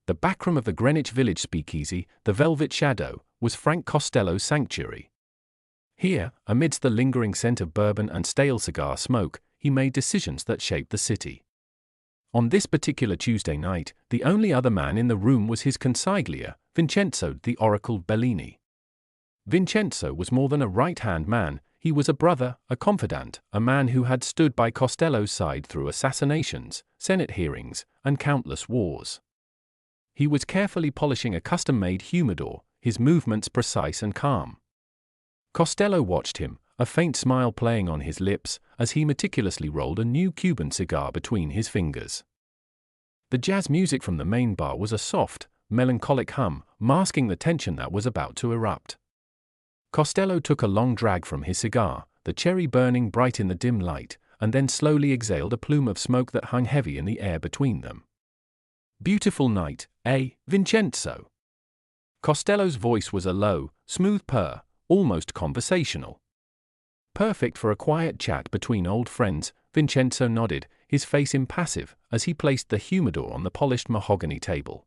The backroom of the Greenwich Village speakeasy, the Velvet Shadow, was Frank Costello's sanctuary. Here, amidst the lingering scent of bourbon and stale cigar smoke, he made decisions that shaped the city. On this particular Tuesday night, the only other man in the room was his consigliere, Vincenzo the Oracle Bellini. Vincenzo was more than a right-hand man, he was a brother, a confidant, a man who had stood by Costello's side through assassinations, Senate hearings, and countless wars. He was carefully polishing a custom-made humidor, his movements precise and calm. Costello watched him, a faint smile playing on his lips, as he meticulously rolled a new Cuban cigar between his fingers. The jazz music from the main bar was a soft, melancholic hum, masking the tension that was about to erupt. Costello took a long drag from his cigar, the cherry burning bright in the dim light, and then slowly exhaled a plume of smoke that hung heavy in the air between them. "Beautiful night, eh, Vincenzo?" Costello's voice was a low, smooth purr, almost conversational. Perfect for a quiet chat between old friends, Vincenzo nodded, his face impassive, as he placed the humidor on the polished mahogany table.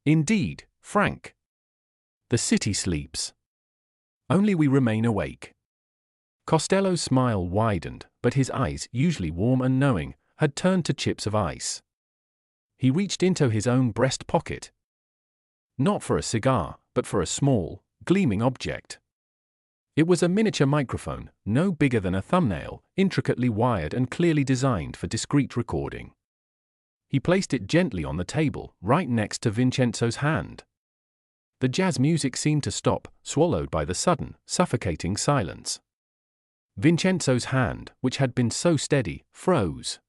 "Indeed, Frank. The city sleeps. Only we remain awake." Costello's smile widened, but his eyes, usually warm and knowing, had turned to chips of ice. He reached into his own breast pocket. Not for a cigar, but for a small, gleaming object. It was a miniature microphone, no bigger than a thumbnail, intricately wired and clearly designed for discreet recording. He placed it gently on the table, right next to Vincenzo's hand. The jazz music seemed to stop, swallowed by the sudden, suffocating silence. Vincenzo's hand, which had been so steady, froze.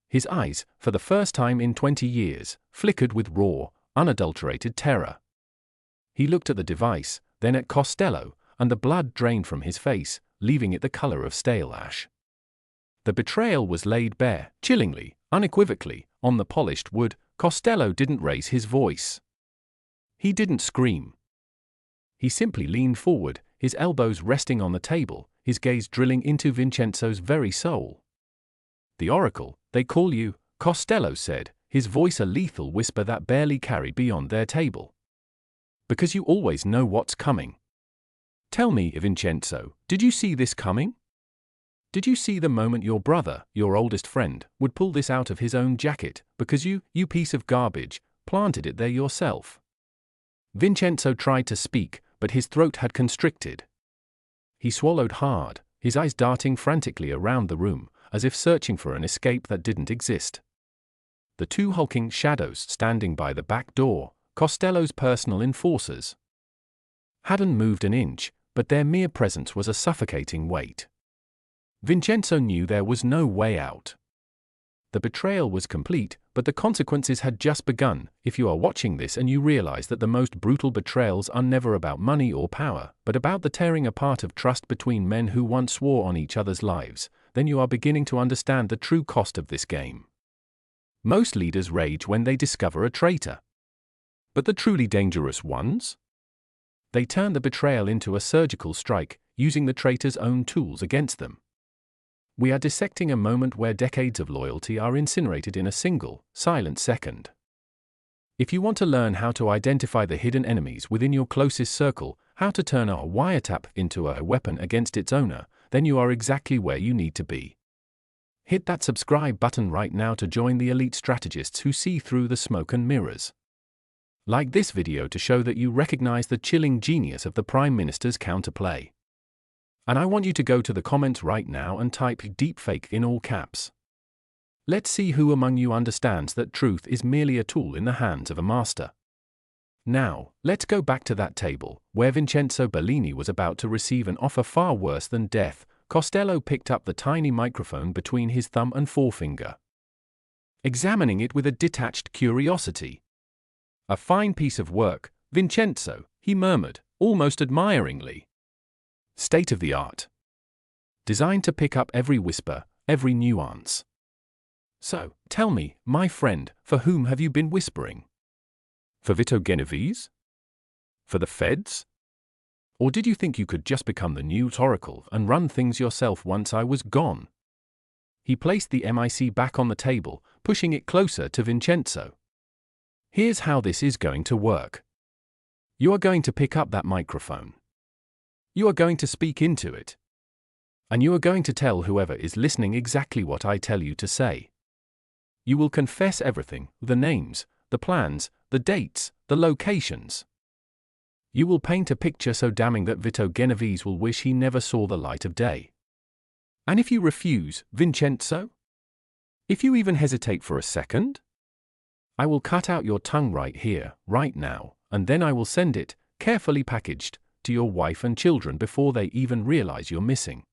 His eyes, for the first time in 20 years, flickered with raw, unadulterated terror. He looked at the device, then at Costello, and the blood drained from his face, leaving it the color of stale ash. The betrayal was laid bare, chillingly, unequivocally, on the polished wood. Costello didn't raise his voice. He didn't scream. He simply leaned forward, his elbows resting on the table, his gaze drilling into Vincenzo's very soul. "The Oracle, they call you," Costello said, his voice a lethal whisper that barely carried beyond their table. "Because you always know what's coming. Tell me, Vincenzo, did you see this coming? Did you see the moment your brother, your oldest friend, would pull this out of his own jacket, because you piece of garbage, planted it there yourself?" Vincenzo tried to speak, but his throat had constricted. He swallowed hard, his eyes darting frantically around the room, as if searching for an escape that didn't exist. The two hulking shadows standing by the back door, Costello's personal enforcers, hadn't moved an inch, but their mere presence was a suffocating weight. Vincenzo knew there was no way out. The betrayal was complete, but the consequences had just begun. If you are watching this and you realize that the most brutal betrayals are never about money or power, but about the tearing apart of trust between men who once swore on each other's lives, then you are beginning to understand the true cost of this game. Most leaders rage when they discover a traitor. But the truly dangerous ones? They turn the betrayal into a surgical strike, using the traitor's own tools against them. We are dissecting a moment where decades of loyalty are incinerated in a single, silent second. If you want to learn how to identify the hidden enemies within your closest circle, how to turn a wiretap into a weapon against its owner, then you are exactly where you need to be. Hit that subscribe button right now to join the elite strategists who see through the smoke and mirrors. Like this video to show that you recognize the chilling genius of the Prime Minister's counterplay. And I want you to go to the comments right now and type deepfake in all caps. Let's see who among you understands that truth is merely a tool in the hands of a master. Now, let's go back to that table, where Vincenzo Bellini was about to receive an offer far worse than death. Costello picked up the tiny microphone between his thumb and forefinger, examining it with a detached curiosity. "A fine piece of work, Vincenzo," he murmured, almost admiringly. "State of the art. Designed to pick up every whisper, every nuance. So, tell me, my friend, for whom have you been whispering? For Vito Genovese? For the feds? Or did you think you could just become the new Oracle and run things yourself once I was gone?" He placed the mic back on the table, pushing it closer to Vincenzo. Here's how this is going to work. You are going to pick up that microphone. You are going to speak into it. And you are going to tell whoever is listening exactly what I tell you to say. You will confess everything, the names, the plans, the dates, the locations. You will paint a picture so damning that Vito Genovese will wish he never saw the light of day. And if you refuse, Vincenzo? If you even hesitate for a second? I will cut out your tongue right here, right now, and then I will send it, carefully packaged, to your wife and children before they even realize you're missing.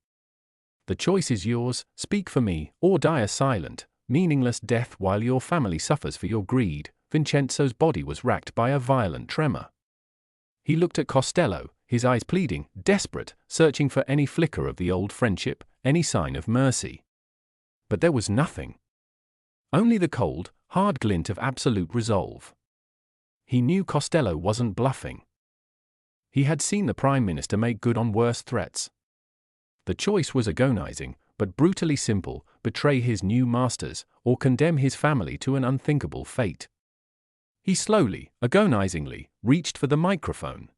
The choice is yours: speak for me, or die a silent, meaningless death while your family suffers for your greed. Vincenzo's body was racked by a violent tremor. He looked at Costello, his eyes pleading, desperate, searching for any flicker of the old friendship, any sign of mercy. But there was nothing. Only the cold, hard glint of absolute resolve. He knew Costello wasn't bluffing. He had seen the Prime Minister make good on worse threats. The choice was agonizing, but brutally simple: betray his new masters, or condemn his family to an unthinkable fate. He slowly, agonizingly, reached for the microphone.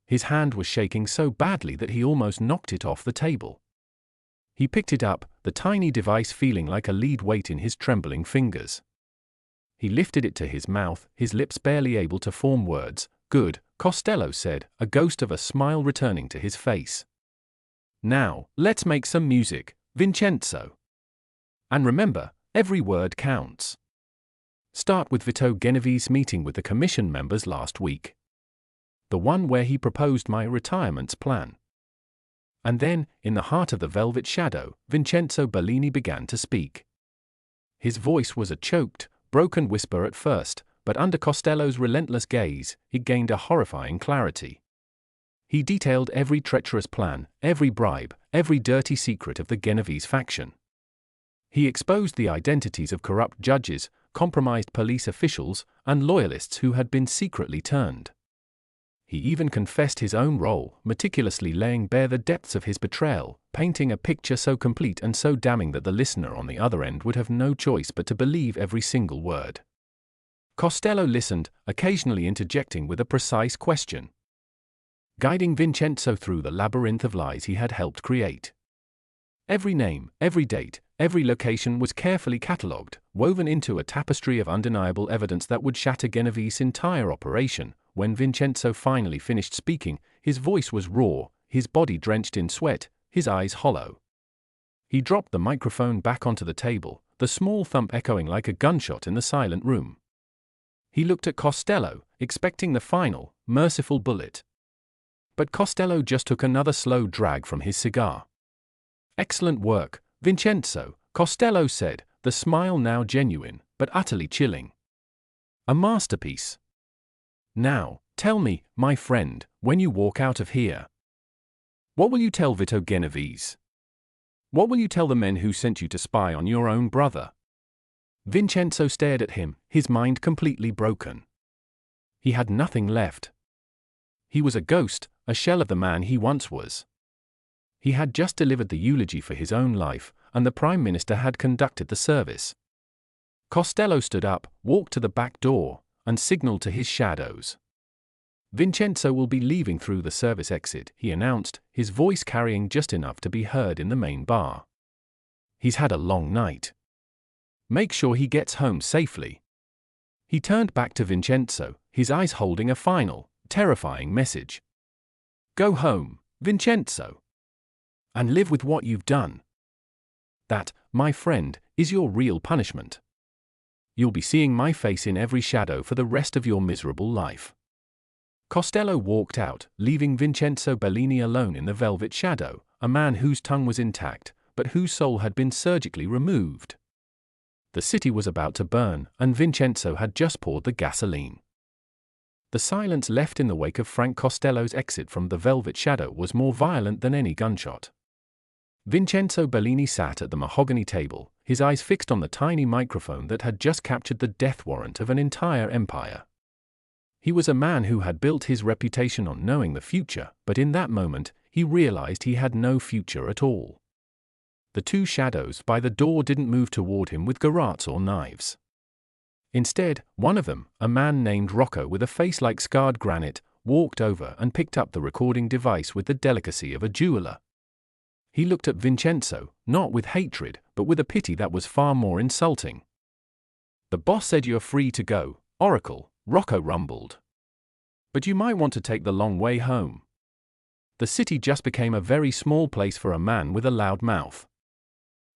His hand was shaking so badly that he almost knocked it off the table. He picked it up, the tiny device feeling like a lead weight in his trembling fingers. He lifted it to his mouth, his lips barely able to form words. "Good," Costello said, a ghost of a smile returning to his face. "Now, let's make some music, Vincenzo. And remember, every word counts. Start with Vito Genovese's meeting with the commission members last week. The one where he proposed my retirement's plan." And then, in the heart of the velvet shadow, Vincenzo Bellini began to speak. His voice was a choked, broken whisper at first, but under Costello's relentless gaze, it gained a horrifying clarity. He detailed every treacherous plan, every bribe, every dirty secret of the Genovese faction. He exposed the identities of corrupt judges, compromised police officials, and loyalists who had been secretly turned. He even confessed his own role, meticulously laying bare the depths of his betrayal, painting a picture so complete and so damning that the listener on the other end would have no choice but to believe every single word. Costello listened, occasionally interjecting with a precise question, guiding Vincenzo through the labyrinth of lies he had helped create. Every name, every date, every location was carefully catalogued, woven into a tapestry of undeniable evidence that would shatter Genovese's entire operation. When Vincenzo finally finished speaking, his voice was raw, his body drenched in sweat, his eyes hollow. He dropped the microphone back onto the table, the small thump echoing like a gunshot in the silent room. He looked at Costello, expecting the final, merciful bullet. But Costello just took another slow drag from his cigar. "Excellent work, Vincenzo," Costello said, the smile now genuine, but utterly chilling. "A masterpiece. Now, tell me, my friend, when you walk out of here, what will you tell Vito Genovese? What will you tell the men who sent you to spy on your own brother?" Vincenzo stared at him, his mind completely broken. He had nothing left. He was a ghost, a shell of the man he once was. He had just delivered the eulogy for his own life, and the Prime Minister had conducted the service. Costello stood up, walked to the back door, and signaled to his shadows. "Vincenzo will be leaving through the service exit," he announced, his voice carrying just enough to be heard in the main bar. "He's had a long night. Make sure he gets home safely." He turned back to Vincenzo, his eyes holding a final, terrifying message. "Go home, Vincenzo. And live with what you've done. That, my friend, is your real punishment. You'll be seeing my face in every shadow for the rest of your miserable life." Costello walked out, leaving Vincenzo Bellini alone in the velvet shadow, a man whose tongue was intact, but whose soul had been surgically removed. The city was about to burn, and Vincenzo had just poured the gasoline. The silence left in the wake of Frank Costello's exit from the velvet shadow was more violent than any gunshot. Vincenzo Bellini sat at the mahogany table, his eyes fixed on the tiny microphone that had just captured the death warrant of an entire empire. He was a man who had built his reputation on knowing the future, but in that moment, he realized he had no future at all. The two shadows by the door didn't move toward him with garrotes or knives. Instead, one of them, a man named Rocco with a face like scarred granite, walked over and picked up the recording device with the delicacy of a jeweler. He looked at Vincenzo, not with hatred, but with a pity that was far more insulting. "The boss said you're free to go, Oracle," Rocco rumbled. "But you might want to take the long way home." The city just became a very small place for a man with a loud mouth.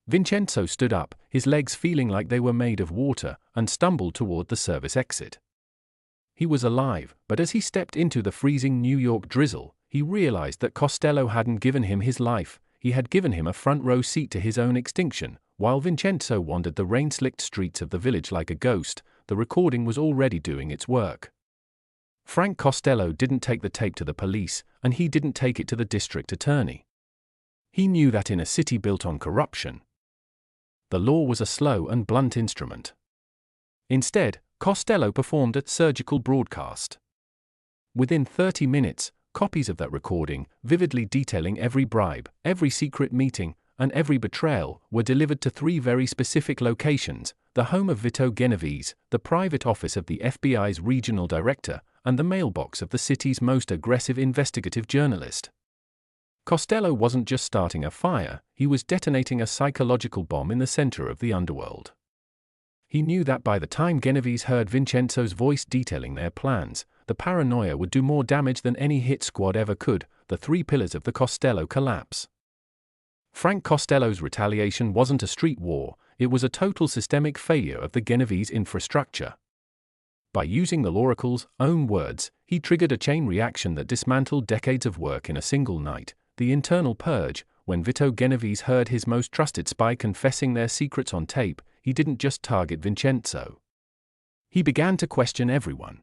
Vincenzo stood up, his legs feeling like they were made of water, and stumbled toward the service exit. He was alive, but as he stepped into the freezing New York drizzle, he realized that Costello hadn't given him his life, he had given him a front-row seat to his own extinction. While Vincenzo wandered the rain-slicked streets of the village like a ghost, the recording was already doing its work. Frank Costello didn't take the tape to the police, and he didn't take it to the district attorney. He knew that in a city built on corruption, the law was a slow and blunt instrument. Instead, Costello performed a surgical broadcast. Within 30 minutes, copies of that recording, vividly detailing every bribe, every secret meeting, and every betrayal, were delivered to 3 very specific locations: the home of Vito Genovese, the private office of the FBI's regional director, and the mailbox of the city's most aggressive investigative journalist. Costello wasn't just starting a fire, he was detonating a psychological bomb in the center of the underworld. He knew that by the time Genovese heard Vincenzo's voice detailing their plans, the paranoia would do more damage than any hit squad ever could, the 3 pillars of the Costello collapse. Frank Costello's retaliation wasn't a street war, it was a total systemic failure of the Genovese infrastructure. By using the Oracle's own words, he triggered a chain reaction that dismantled decades of work in a single night, the internal purge. When Vito Genovese heard his most trusted spy confessing their secrets on tape, he didn't just target Vincenzo. He began to question everyone.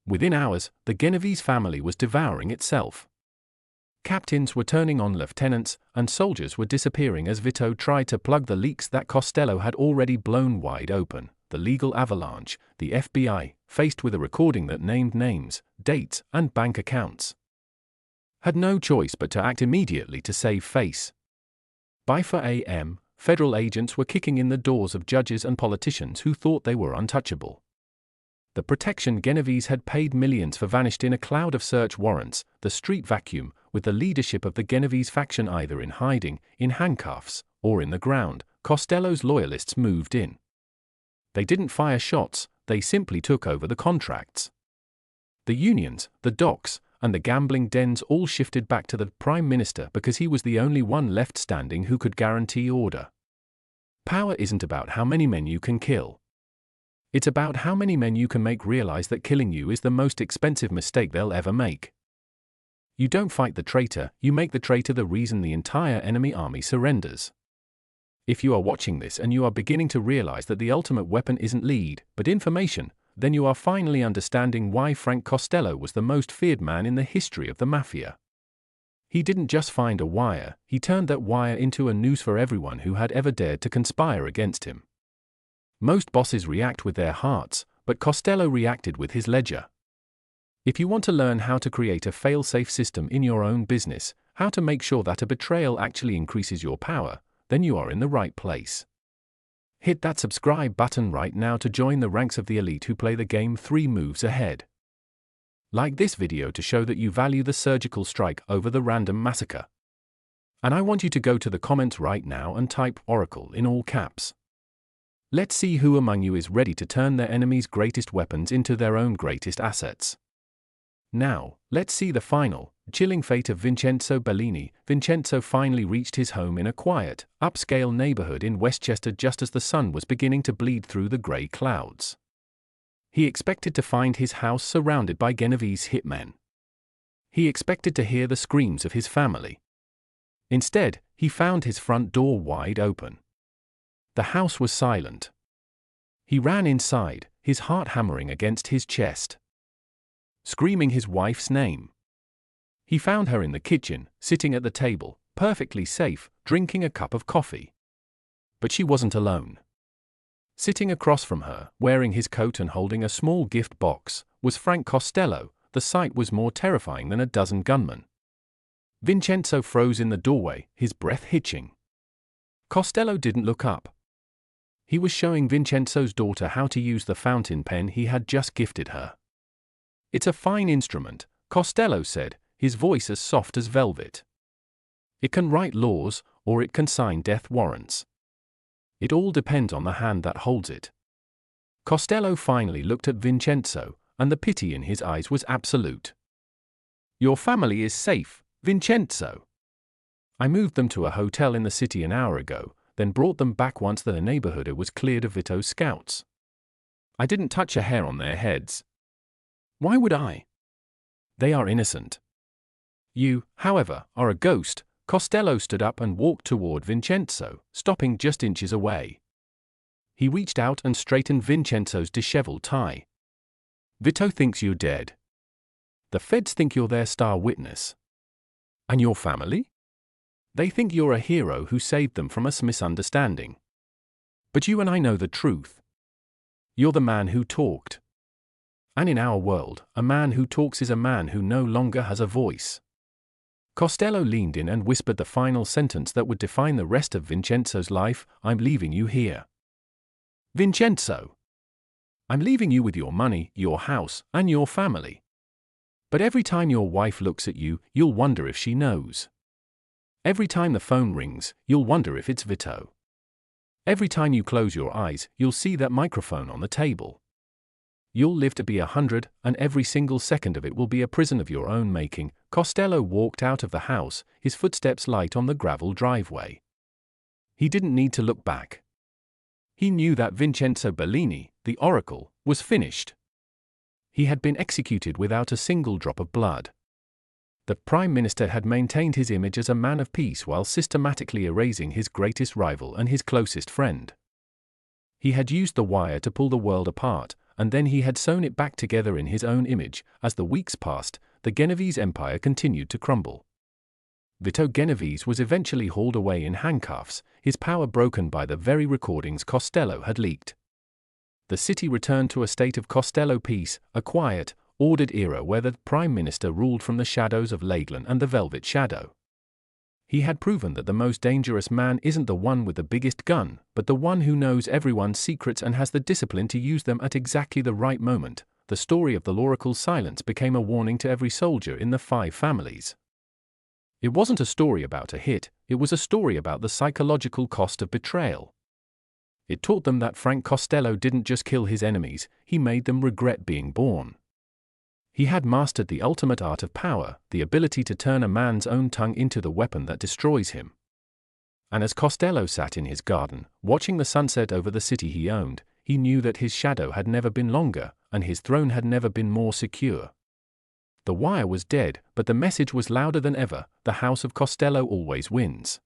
Within hours, the Genovese family was devouring itself. Captains were turning on lieutenants, and soldiers were disappearing as Vito tried to plug the leaks that Costello had already blown wide open. The legal avalanche, the FBI, faced with a recording that named names, dates, and bank accounts, had no choice but to act immediately to save face. By 4 a.m., federal agents were kicking in the doors of judges and politicians who thought they were untouchable. The protection Genovese had paid millions for vanished in a cloud of search warrants, the street vacuum, with the leadership of the Genovese faction either in hiding, in handcuffs, or in the ground. Costello's loyalists moved in. They didn't fire shots, they simply took over the contracts. The unions, the docks, and the gambling dens all shifted back to the Prime Minister because he was the only one left standing who could guarantee order. Power isn't about how many men you can kill. It's about how many men you can make realize that killing you is the most expensive mistake they'll ever make. You don't fight the traitor, you make the traitor the reason the entire enemy army surrenders. If you are watching this and you are beginning to realize that the ultimate weapon isn't lead, but information, then you are finally understanding why Frank Costello was the most feared man in the history of the Mafia. He didn't just find a wire, he turned that wire into a noose for everyone who had ever dared to conspire against him. Most bosses react with their hearts, but Costello reacted with his ledger. If you want to learn how to create a fail-safe system in your own business, how to make sure that a betrayal actually increases your power, then you are in the right place. Hit that subscribe button right now to join the ranks of the elite who play the game 3 moves ahead. Like this video to show that you value the surgical strike over the random massacre. And I want you to go to the comments right now and type Oracle in all caps. Let's see who among you is ready to turn their enemy's greatest weapons into their own greatest assets. Now, let's see the final, chilling fate of Vincenzo Bellini. Vincenzo finally reached his home in a quiet, upscale neighborhood in Westchester just as the sun was beginning to bleed through the gray clouds. He expected to find his house surrounded by Genovese hitmen. He expected to hear the screams of his family. Instead, he found his front door wide open. The house was silent. He ran inside, his heart hammering against his chest, screaming his wife's name. He found her in the kitchen, sitting at the table, perfectly safe, drinking a cup of coffee. But she wasn't alone. Sitting across from her, wearing his coat and holding a small gift box, was Frank Costello. The sight was more terrifying than a dozen gunmen. Vincenzo froze in the doorway, his breath hitching. Costello didn't look up. He was showing Vincenzo's daughter how to use the fountain pen he had just gifted her. "It's a fine instrument," Costello said, his voice as soft as velvet. "It can write laws, or it can sign death warrants. It all depends on the hand that holds it." Costello finally looked at Vincenzo, and the pity in his eyes was absolute. "Your family is safe, Vincenzo. I moved them to a hotel in the city an hour ago, then brought them back once the neighborhood was cleared of Vito's scouts. I didn't touch a hair on their heads. Why would I? They are innocent. You, however, are a ghost." Costello stood up and walked toward Vincenzo, stopping just inches away. He reached out and straightened Vincenzo's disheveled tie. "Vito thinks you're dead. The feds think you're their star witness. And your family? They think you're a hero who saved them from a misunderstanding. But you and I know the truth. You're the man who talked. And in our world, a man who talks is a man who no longer has a voice." Costello leaned in and whispered the final sentence that would define the rest of Vincenzo's life: "I'm leaving you here. Vincenzo. I'm leaving you with your money, your house, and your family. But every time your wife looks at you, you'll wonder if she knows. Every time the phone rings, you'll wonder if it's Vito. Every time you close your eyes, you'll see that microphone on the table. You'll live to be 100, and every single second of it will be a prison of your own making." Costello walked out of the house, his footsteps light on the gravel driveway. He didn't need to look back. He knew that Vincenzo Bellini, the Oracle, was finished. He had been executed without a single drop of blood. The Prime Minister had maintained his image as a man of peace while systematically erasing his greatest rival and his closest friend. He had used the wire to pull the world apart, and then he had sewn it back together in his own image. As the weeks passed, the Genovese Empire continued to crumble. Vito Genovese was eventually hauled away in handcuffs, his power broken by the very recordings Costello had leaked. The city returned to a state of Costello peace, a quiet, ordered era where the Prime Minister ruled from the shadows of Lakeland and the Velvet Shadow. He had proven that the most dangerous man isn't the one with the biggest gun, but the one who knows everyone's secrets and has the discipline to use them at exactly the right moment. The story of the Oracle's silence became a warning to every soldier in the 5 families. It wasn't a story about a hit, it was a story about the psychological cost of betrayal. It taught them that Frank Costello didn't just kill his enemies, he made them regret being born. He had mastered the ultimate art of power, the ability to turn a man's own tongue into the weapon that destroys him. And as Costello sat in his garden, watching the sunset over the city he owned, he knew that his shadow had never been longer, and his throne had never been more secure. The wire was dead, but the message was louder than ever: the House of Costello always wins.